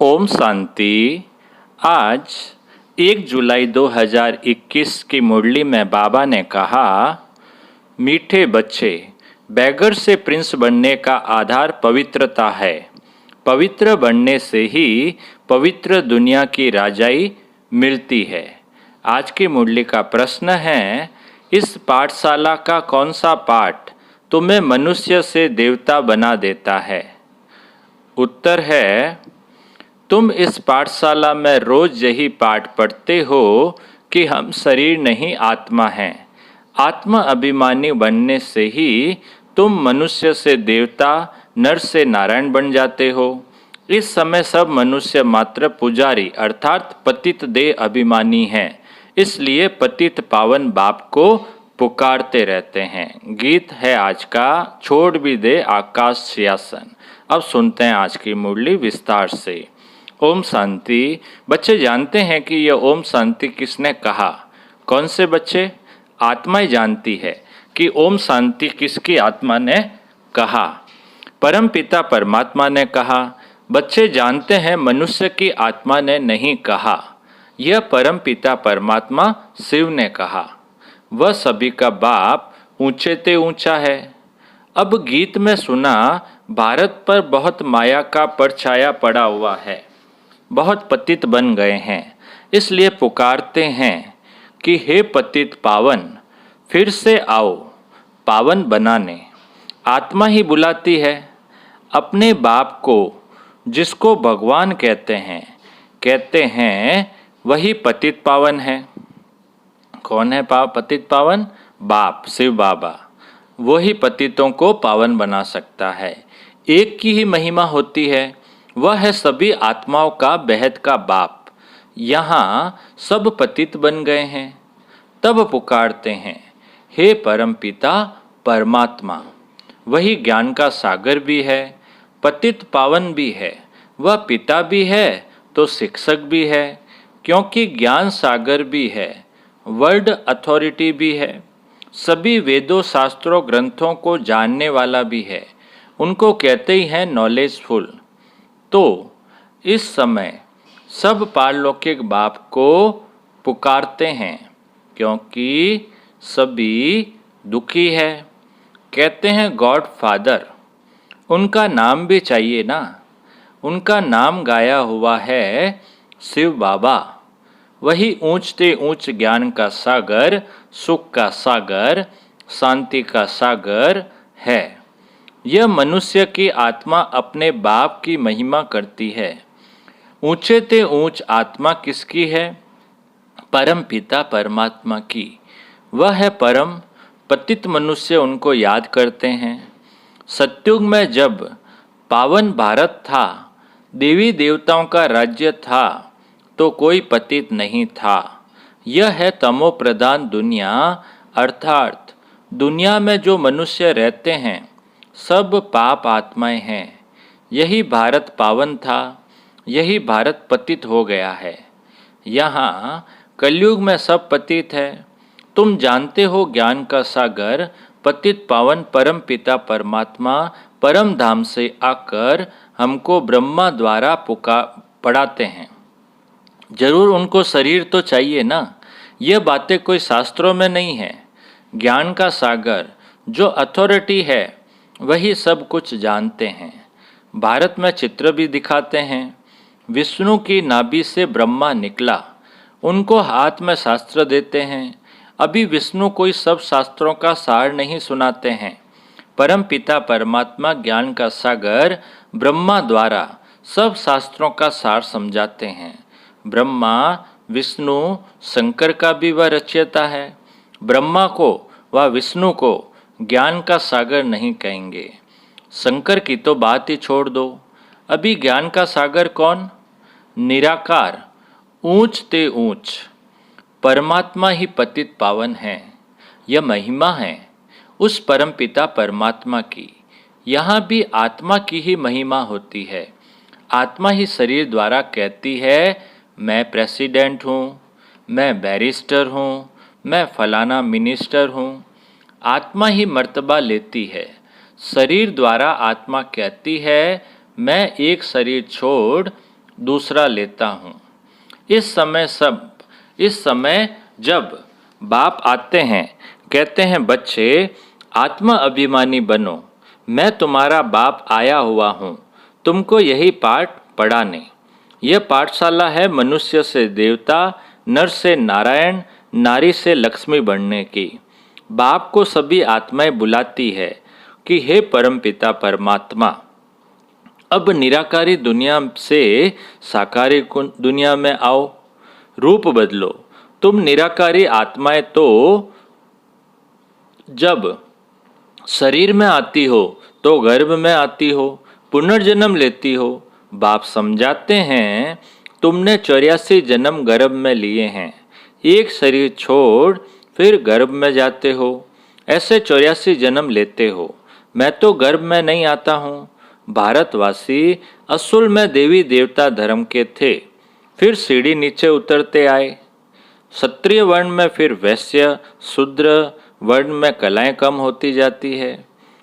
ओम शांति। आज 1 जुलाई 2021 की मुरली में बाबा ने कहा, मीठे बच्चे, बैगर से प्रिंस बनने का आधार पवित्रता है। पवित्र बनने से ही पवित्र दुनिया की राजाई मिलती है। आज की मुरली का प्रश्न है, इस पाठशाला का कौन सा पाठ तुम्हें मनुष्य से देवता बना देता है? उत्तर है, तुम इस पाठशाला में रोज यही पाठ पढ़ते हो कि हम शरीर नहीं आत्मा हैं। आत्मा अभिमानी बनने से ही तुम मनुष्य से देवता, नर से नारायण बन जाते हो। इस समय सब मनुष्य मात्र पुजारी अर्थात पतित देह अभिमानी हैं, इसलिए पतित पावन बाप को पुकारते रहते हैं। गीत है आज का, छोड़ भी दे आकाश सिंहासन। अब सुनते हैं आज की मुरली विस्तार से। ओम शांति। बच्चे जानते हैं कि यह ओम शांति किसने कहा? कौन से बच्चे? आत्मा ही जानती है कि ओम शांति किसकी आत्मा ने कहा। परम पिता परमात्मा ने कहा। बच्चे जानते हैं मनुष्य की आत्मा ने नहीं कहा। यह परम पिता परमात्मा शिव ने कहा। वह सभी का बाप ऊंचे ते ऊंचा है। अब गीत में सुना, भारत पर बहुत माया का परछाया पड़ा हुआ है। बहुत पतित बन गए हैं, इसलिए पुकारते हैं कि हे पतित पावन, फिर से आओ पावन बनाने। आत्मा ही बुलाती है अपने बाप को, जिसको भगवान कहते हैं वही पतित पावन है। कौन है पतित पावन? बाप, शिव बाबा। वही पतितों को पावन बना सकता है। एक की ही महिमा होती है, वह है सभी आत्माओं का बेहद का बाप। यहाँ सब पतित बन गए हैं, तब पुकारते हैं, हे परम पिता परमात्मा। वही ज्ञान का सागर भी है, पतित पावन भी है। वह पिता भी है तो शिक्षक भी है, क्योंकि ज्ञान सागर भी है, वर्ल्ड अथॉरिटी भी है। सभी वेदों, शास्त्रों, ग्रंथों को जानने वाला भी है। उनको कहते ही हैं नॉलेजफुल। तो इस समय सब पारलौकिक बाप को पुकारते हैं, क्योंकि सभी दुखी है। कहते हैं गॉड फादर। उनका नाम भी चाहिए ना। उनका नाम गाया हुआ है शिव बाबा। वही ऊंचते ऊंच ज्ञान का सागर, सुख का सागर, शांति का सागर है। यह मनुष्य की आत्मा अपने बाप की महिमा करती है। ऊंचे ते ऊंच आत्मा किसकी है? परम पिता परमात्मा की। वह है परम। पतित मनुष्य उनको याद करते हैं। सत्युग में जब पावन भारत था, देवी देवताओं का राज्य था, तो कोई पतित नहीं था। यह है तमो प्रधान दुनिया, अर्थात दुनिया में जो मनुष्य रहते हैं सब पाप आत्माएं हैं। यही भारत पावन था, यही भारत पतित हो गया है। यहाँ कलयुग में सब पतित है। तुम जानते हो ज्ञान का सागर पतित पावन परम पिता परमात्मा परम धाम से आकर हमको ब्रह्मा द्वारा पढ़ाते हैं। जरूर उनको शरीर तो चाहिए ना। यह बातें कोई शास्त्रों में नहीं है। ज्ञान का सागर जो अथॉरिटी है वही सब कुछ जानते हैं। भारत में चित्र भी दिखाते हैं। विष्णु की नाभि से ब्रह्मा निकला, उनको हाथ में शास्त्र देते हैं। अभी विष्णु कोई सब शास्त्रों का सार नहीं सुनाते हैं। परम पिता परमात्मा ज्ञान का सागर ब्रह्मा द्वारा सब शास्त्रों का सार समझाते हैं। ब्रह्मा, विष्णु, शंकर का भी वह रचयिता है। ब्रह्मा को व विष्णु को ज्ञान का सागर नहीं कहेंगे। शंकर की तो बात ही छोड़ दो। अभी ज्ञान का सागर कौन? निराकार, ऊंच ते ऊंच परमात्मा ही पतित पावन है। यह महिमा है उस परम पिता परमात्मा की। यहाँ भी आत्मा की ही महिमा होती है। आत्मा ही शरीर द्वारा कहती है, मैं प्रेसिडेंट हूँ, मैं बैरिस्टर हूँ, मैं फलाना मिनिस्टर हूँ। आत्मा ही मर्तबा लेती है। शरीर द्वारा आत्मा कहती है, मैं एक शरीर छोड़ दूसरा लेता हूँ। इस समय जब बाप आते हैं, कहते हैं बच्चे आत्म अभिमानी बनो, मैं तुम्हारा बाप आया हुआ हूँ तुमको यही पाठ पढ़ाने। यह पाठशाला है मनुष्य से देवता, नर से नारायण, नारी से लक्ष्मी बनने की। बाप को सभी आत्माएं बुलाती है कि हे परमपिता परमात्मा, अब निराकारी दुनिया से साकारी दुनिया में आओ, रूप बदलो। तुम निराकारी आत्माएं तो जब शरीर में आती हो तो गर्भ में आती हो, पुनर्जन्म लेती हो। बाप समझाते हैं तुमने 84 जन्म गर्भ में लिए हैं, एक शरीर छोड़ फिर गर्भ में जाते हो, ऐसे 84 जन्म लेते हो। मैं तो गर्भ में नहीं आता हूँ। भारतवासी असूल में देवी देवता धर्म के थे, फिर सीढ़ी नीचे उतरते आए। क्षत्रिय वर्ण में फिर वैश्य, शूद्र वर्ण में कलाएं कम होती जाती है।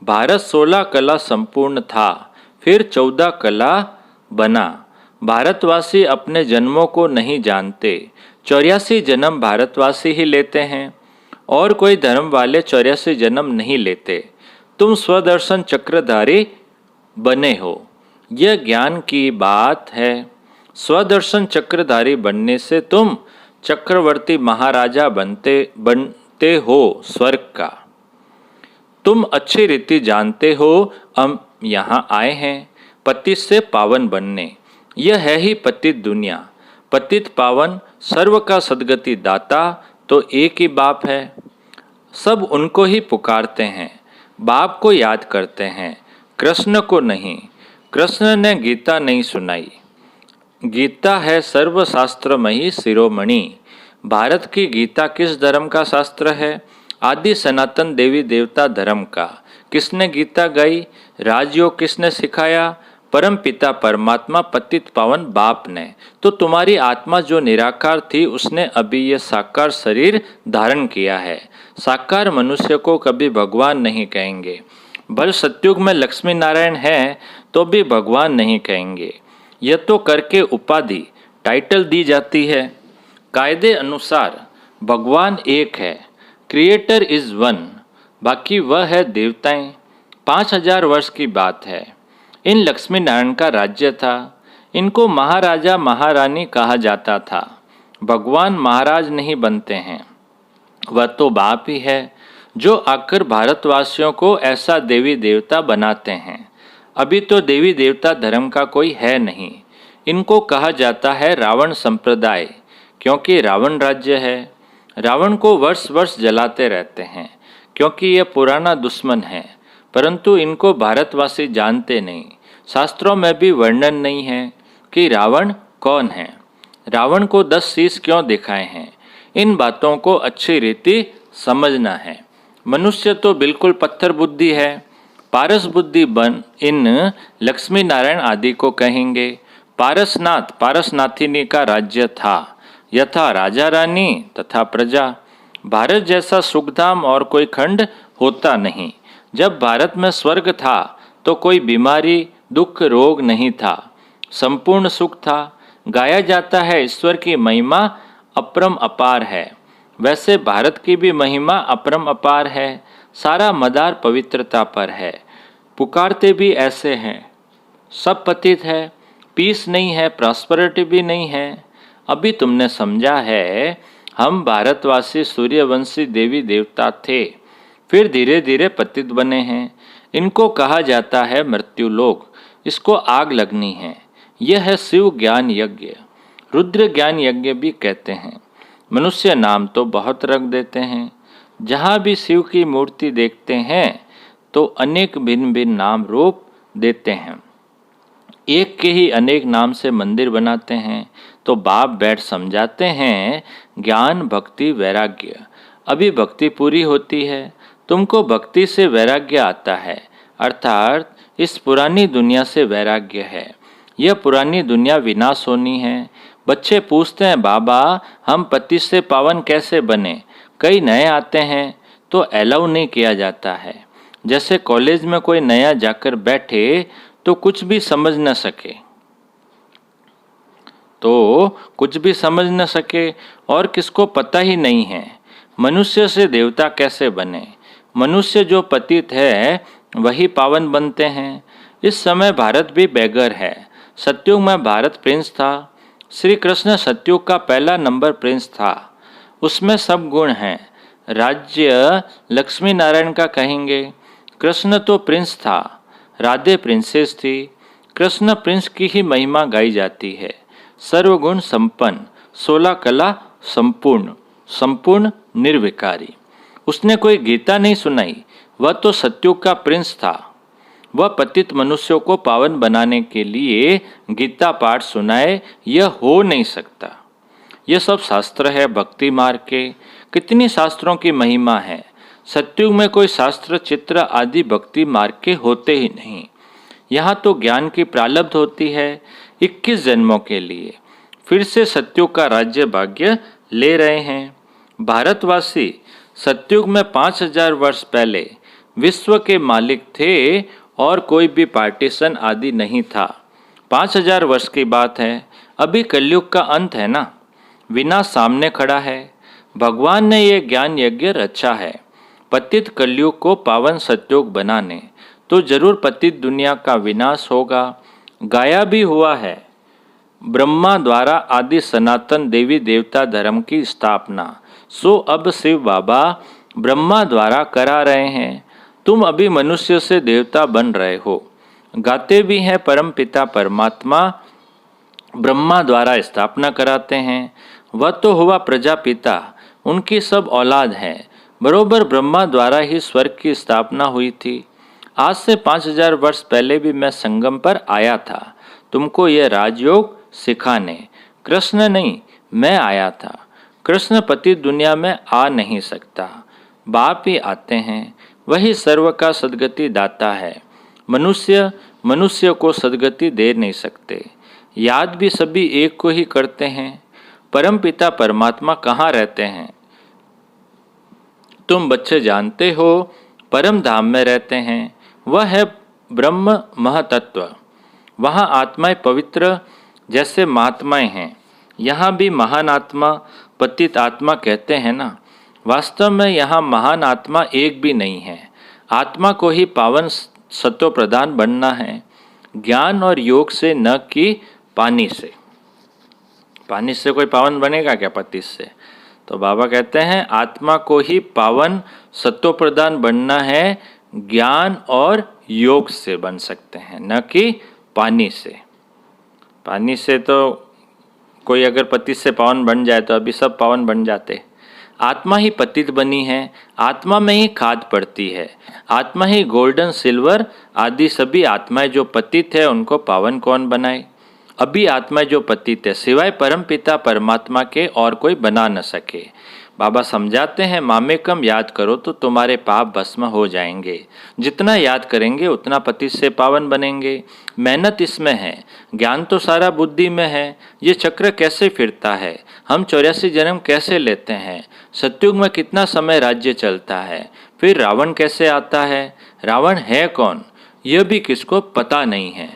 भारत 16 कला संपूर्ण था, फिर 14 कला बना। भारतवासी अपने जन्मों को नहीं जानते। 84 जन्म भारतवासी ही लेते हैं, और कोई धर्म वाले 84 जन्म नहीं लेते। तुम स्वदर्शन चक्रधारी बने हो, यह ज्ञान की बात है। स्वदर्शन चक्रधारी बनने से तुम चक्रवर्ती महाराजा बनते हो स्वर्ग का। तुम अच्छी रीति जानते हो हम यहाँ आए हैं पतित से पावन बनने। यह है ही पतित दुनिया। पतित पावन सर्व का सद्गति दाता तो एक ही बाप है। सब उनको ही पुकारते हैं, बाप को याद करते हैं, कृष्ण को नहीं। कृष्ण ने गीता नहीं सुनाई। गीता है सर्वशास्त्रमयी शिरोमणि। भारत की गीता किस धर्म का शास्त्र है? आदि सनातन देवी देवता धर्म का। किसने गीता गाई? राजयोग किसने सिखाया? परम पिता परमात्मा पतित पावन बाप ने। तो तुम्हारी आत्मा जो निराकार थी उसने अभी यह साकार शरीर धारण किया है। साकार मनुष्य को कभी भगवान नहीं कहेंगे। भले सतयुग में लक्ष्मी नारायण है तो भी भगवान नहीं कहेंगे। यह तो करके उपाधि टाइटल दी जाती है। कायदे अनुसार भगवान एक है, क्रिएटर इज वन, बाकी वह है देवताएं। 5000 वर्ष की बात है। इन लक्ष्मी नारायण का राज्य था। इनको महाराजा महारानी कहा जाता था। भगवान महाराज नहीं बनते हैं, वह तो बाप ही है जो आकर भारतवासियों को ऐसा देवी देवता बनाते हैं। अभी तो देवी देवता धर्म का कोई है नहीं। इनको कहा जाता है रावण संप्रदाय, क्योंकि रावण राज्य है। रावण को वर्ष वर्ष जलाते रहते हैं क्योंकि ये पुराना दुश्मन है, परंतु इनको भारतवासी जानते नहीं। शास्त्रों में भी वर्णन नहीं है कि रावण कौन है, रावण को 10 शीश क्यों दिखाए हैं। इन बातों को अच्छी रीति समझना है। मनुष्य तो बिल्कुल पत्थर बुद्धि है। पारस बुद्धि बन इन लक्ष्मी नारायण आदि को कहेंगे। पारसनाथ पारसनाथिनी का राज्य था, यथा राजा रानी तथा प्रजा। भारत जैसा सुखधाम और कोई खंड होता नहीं। जब भारत में स्वर्ग था तो कोई बीमारी दुख रोग नहीं था, संपूर्ण सुख था। गाया जाता है ईश्वर की महिमा अपरम अपार है। वैसे भारत की भी महिमा अपरम अपार है। सारा मदार पवित्रता पर है। पुकारते भी ऐसे हैं, सब पतित है, पीस नहीं है, प्रॉस्पेरिटी भी नहीं है। अभी तुमने समझा है हम भारतवासी सूर्यवंशी देवी देवता थे, फिर धीरे धीरे पतित बने हैं। इनको कहा जाता है मृत्यु लोक। इसको आग लगनी है। यह है शिव ज्ञान यज्ञ, रुद्र ज्ञान यज्ञ भी कहते हैं। मनुष्य नाम तो बहुत रख देते हैं। जहाँ भी शिव की मूर्ति देखते हैं तो अनेक भिन्न भिन्न नाम रूप देते हैं। एक के ही अनेक नाम से मंदिर बनाते हैं। तो बाप बैठ समझाते हैं ज्ञान भक्ति वैराग्य। अभी भक्ति पूरी होती है, तुमको भक्ति से वैराग्य आता है, अर्थात इस पुरानी दुनिया से वैराग्य है। यह पुरानी दुनिया विनाश होनी है। बच्चे पूछते हैं बाबा हम पति से पावन कैसे बने? कई नए आते हैं तो अलाउ नहीं किया जाता है। जैसे कॉलेज में कोई नया जाकर बैठे तो कुछ भी समझ न सके, तो कुछ भी समझ न सके और किसको पता ही नहीं है मनुष्य से देवता कैसे बने। मनुष्य जो पतित है वही पावन बनते हैं। इस समय भारत भी बेगर है। सतयुग में भारत प्रिंस था। श्री कृष्ण सतयुग का पहला नंबर प्रिंस था। उसमें सब गुण हैं। राज्य लक्ष्मी नारायण का कहेंगे। कृष्ण तो प्रिंस था, राधे प्रिंसेस थी। कृष्ण प्रिंस की ही महिमा गाई जाती है। सर्वगुण संपन्न, 16 कला संपूर्ण, संपूर्ण निर्विकारी। उसने कोई गीता नहीं सुनाई। वह तो सतयुग का प्रिंस था। वह पतित मनुष्यों को पावन बनाने के लिए गीता पाठ सुनाए, यह हो नहीं सकता। यह सब शास्त्र है भक्ति मार्ग के। कितनी शास्त्रों की महिमा है। सतयुग में कोई शास्त्र चित्र आदि भक्ति मार्ग के होते ही नहीं। यहाँ तो ज्ञान की प्रारब्ध होती है 21 जन्मों के लिए। फिर से सतयुग का राज्य भाग्य ले रहे हैं। भारतवासी सतयुग में 5000 वर्ष पहले विश्व के मालिक थे और कोई भी पार्टीशन आदि नहीं था। 5000 वर्ष की बात है। अभी कलयुग का अंत है ना। विनाश सामने खड़ा है। भगवान ने ये ज्ञान यज्ञ रचा है पतित कलयुग को पावन सतयुग बनाने। तो जरूर पतित दुनिया का विनाश होगा। गाया भी हुआ है। ब्रह्मा द्वारा आदि सनातन देवी देवता धर्म की स्थापना सो अब शिव बाबा ब्रह्मा द्वारा करा रहे हैं। तुम अभी मनुष्य से देवता बन रहे हो। गाते भी हैं परम पिता परमात्मा ब्रह्मा द्वारा स्थापना कराते हैं। वह तो हुआ प्रजापिता, उनकी सब औलाद है। बरोबर ब्रह्मा द्वारा ही स्वर्ग की स्थापना हुई थी। आज से 5000 वर्ष पहले भी मैं संगम पर आया था तुमको यह राजयोग सिखाने। कृष्ण नहीं, मैं आया था। कृष्ण पति दुनिया में आ नहीं सकता, बाप ही आते हैं। वही सर्व का सद्गति दाता है। मनुष्य मनुष्य को सद्गति दे नहीं सकते। याद भी सभी एक को ही करते हैं। परम पिता परमात्मा कहाँ रहते हैं तुम बच्चे जानते हो। परम धाम में रहते हैं। वह है ब्रह्म महतत्व। वहाँ आत्माएं पवित्र जैसे महात्माएं हैं। यहाँ भी महान आत्मा पतित आत्मा कहते हैं ना। वास्तव में यहाँ महान आत्मा एक भी नहीं है। आत्मा को ही पावन सत्व प्रदान बनना है। ज्ञान और योग से न कि पानी से। पानी से कोई पावन बनेगा क्या पति से। तो बाबा कहते हैं आत्मा को ही पावन सत्व प्रदान बनना है। ज्ञान और योग से बन सकते हैं, न कि पानी से। पानी से तो कोई अगर पति से पावन बन जाए तो अभी सब पावन बन जाते। आत्मा ही पतित बनी है। आत्मा में ही खाद पड़ती है। आत्मा ही गोल्डन सिल्वर आदि सभी आत्माएं जो पतित है उनको पावन कौन बनाए। अभी आत्मा जो पतित है सिवाय परम पिता परमात्मा के और कोई बना न सके। बाबा समझाते हैं मामेकम याद करो तो तुम्हारे पाप भस्म हो जाएंगे। जितना याद करेंगे उतना पति से पावन बनेंगे। मेहनत इसमें है, ज्ञान तो सारा बुद्धि में है। ये चक्र कैसे फिरता है, हम 84 जन्म कैसे लेते हैं, सतयुग में कितना समय राज्य चलता है, फिर रावण कैसे आता है, रावण है कौन, यह भी किसको पता नहीं है।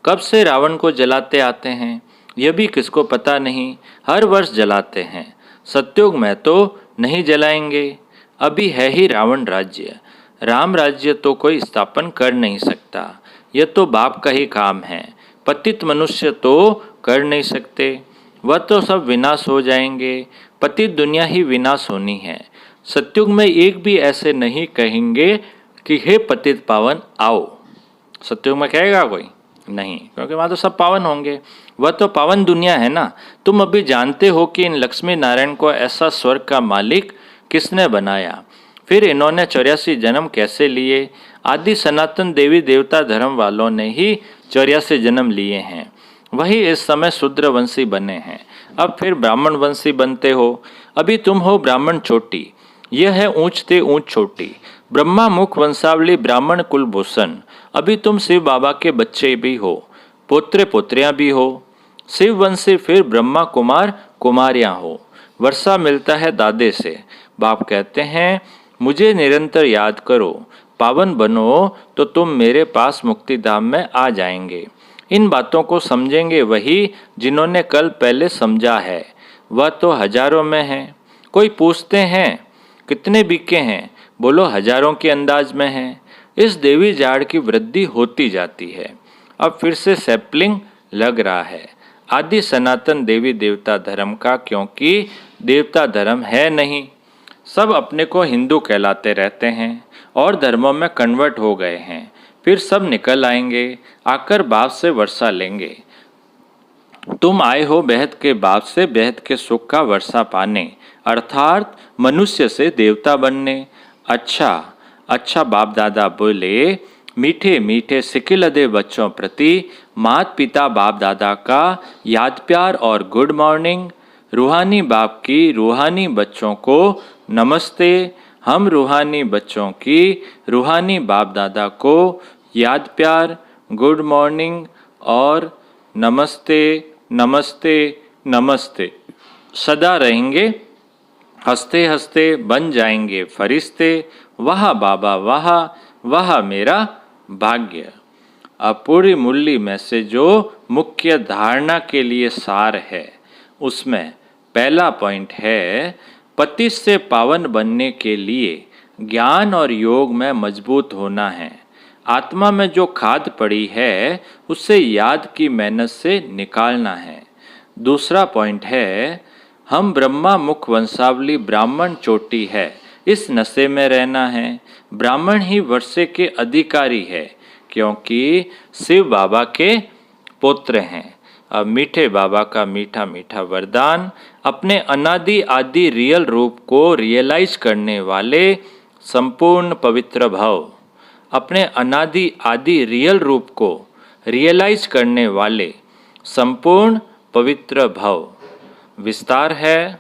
कब से रावण को जलाते आते हैं यह भी किसको पता नहीं। हर वर्ष जलाते हैं। सतयुग में तो नहीं जलाएंगे। अभी है ही रावण राज्य। राम राज्य तो कोई स्थापन कर नहीं सकता। यह तो बाप का ही काम है। पतित मनुष्य तो कर नहीं सकते। वह तो सब विनाश हो जाएंगे। पतित दुनिया ही विनाश होनी है। सतयुग में एक भी ऐसे नहीं कहेंगे कि हे पतित पावन आओ। सतयुग में कहेगा कोई नहीं, क्योंकि वहाँ तो सब पावन होंगे। वह तो पावन दुनिया है ना। तुम अभी जानते हो कि इन लक्ष्मी नारायण को ऐसा स्वर्ग का मालिक किसने बनाया, फिर इन्होंने 84 जन्म कैसे लिए। आदि सनातन देवी देवता धर्म वालों ने ही 84 जन्म लिए हैं। वही इस समय शूद्रवंशी बने हैं। अब फिर ब्राह्मण वंशी बनते हो। अभी तुम हो ब्राह्मण चोटी, यह है ऊंचते ऊंच छोटी। ब्रह्मा मुख वंशावली ब्राह्मण कुलभूषण। अभी तुम शिव बाबा के बच्चे भी हो, पोत्रे पोत्रियां भी हो। शिव वंशी फिर ब्रह्मा कुमार कुमारियां हो। वर्षा मिलता है दादे से। बाप कहते हैं मुझे निरंतर याद करो, पावन बनो तो तुम मेरे पास मुक्तिधाम में आ जाएंगे। इन बातों को समझेंगे वही जिन्होंने कल पहले समझा है। वह तो हजारों में है। कोई पूछते हैं कितने बिके हैं, बोलो हजारों के अंदाज में है। इस देवी झाड़ की वृद्धि होती जाती है। अब फिर से सैपलिंग लग रहा है आदि सनातन देवी देवता धर्म का, क्योंकि देवता धर्म है नहीं। सब अपने को हिंदू कहलाते रहते हैं और धर्मों में कन्वर्ट हो गए हैं। फिर सब निकल आएंगे, आकर बाप से वर्षा लेंगे। तुम आए हो बेहद के बाप से बेहद के सुख का वर्षा पाने, अर्थात मनुष्य से देवता बनने। अच्छा अच्छा बाप दादा बोले, मीठे मीठे सिकिलदे बच्चों प्रति माता पिता बाप दादा का याद प्यार और गुड मॉर्निंग। रूहानी बाप की रूहानी बच्चों को नमस्ते। हम रूहानी बच्चों की रूहानी बाप दादा को याद प्यार, गुड मॉर्निंग और नमस्ते नमस्ते नमस्ते सदा रहेंगे। हंसते हंसते बन जाएंगे फरिश्ते। वाह बाबा वाह, वाह मेरा भाग्य। अब पूरी मुरली में से जो मुख्य धारणा के लिए सार है, उसमें पहला पॉइंट है, पति से पावन बनने के लिए ज्ञान और योग में मजबूत होना है। आत्मा में जो खाद पड़ी है उसे याद की मेहनत से निकालना है। दूसरा पॉइंट है, हम ब्रह्मा मुख वंशावली ब्राह्मण चोटी है, इस नशे में रहना है। ब्राह्मण ही वर्षे के अधिकारी है, क्योंकि शिव बाबा के पुत्र हैं। अब मीठे बाबा का मीठा मीठा वरदान, अपने अनादि आदि रियल रूप को रियलाइज करने वाले संपूर्ण पवित्र भव। अपने अनादि आदि रियल रूप को रियलाइज करने वाले संपूर्ण पवित्र भव। विस्तार है,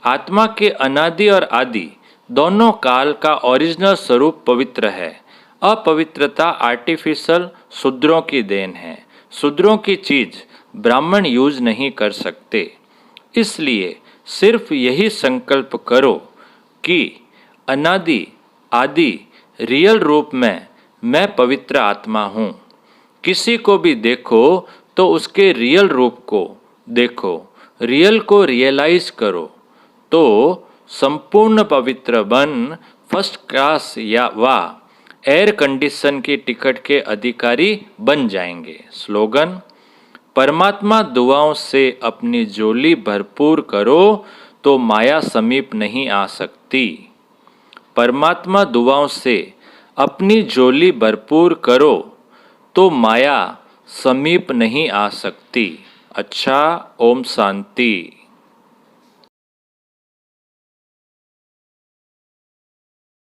आत्मा के अनादि और आदि दोनों काल का ओरिजिनल स्वरूप पवित्र है। अपवित्रता आर्टिफिशियल शूद्रों की देन है। शूद्रों की चीज ब्राह्मण यूज नहीं कर सकते। इसलिए सिर्फ यही संकल्प करो कि अनादि आदि रियल रूप में मैं पवित्र आत्मा हूँ। किसी को भी देखो तो उसके रियल रूप को देखो, रियल को रियलाइज करो, तो संपूर्ण पवित्र बन फर्स्ट क्लास या वाह एयर कंडीशन की टिकट के अधिकारी बन जाएंगे। स्लोगन, परमात्मा दुआओं से अपनी झोली भरपूर करो तो माया समीप नहीं आ सकती। परमात्मा दुआओं से अपनी झोली भरपूर करो तो माया समीप नहीं आ सकती। अच्छा, ओम शांति।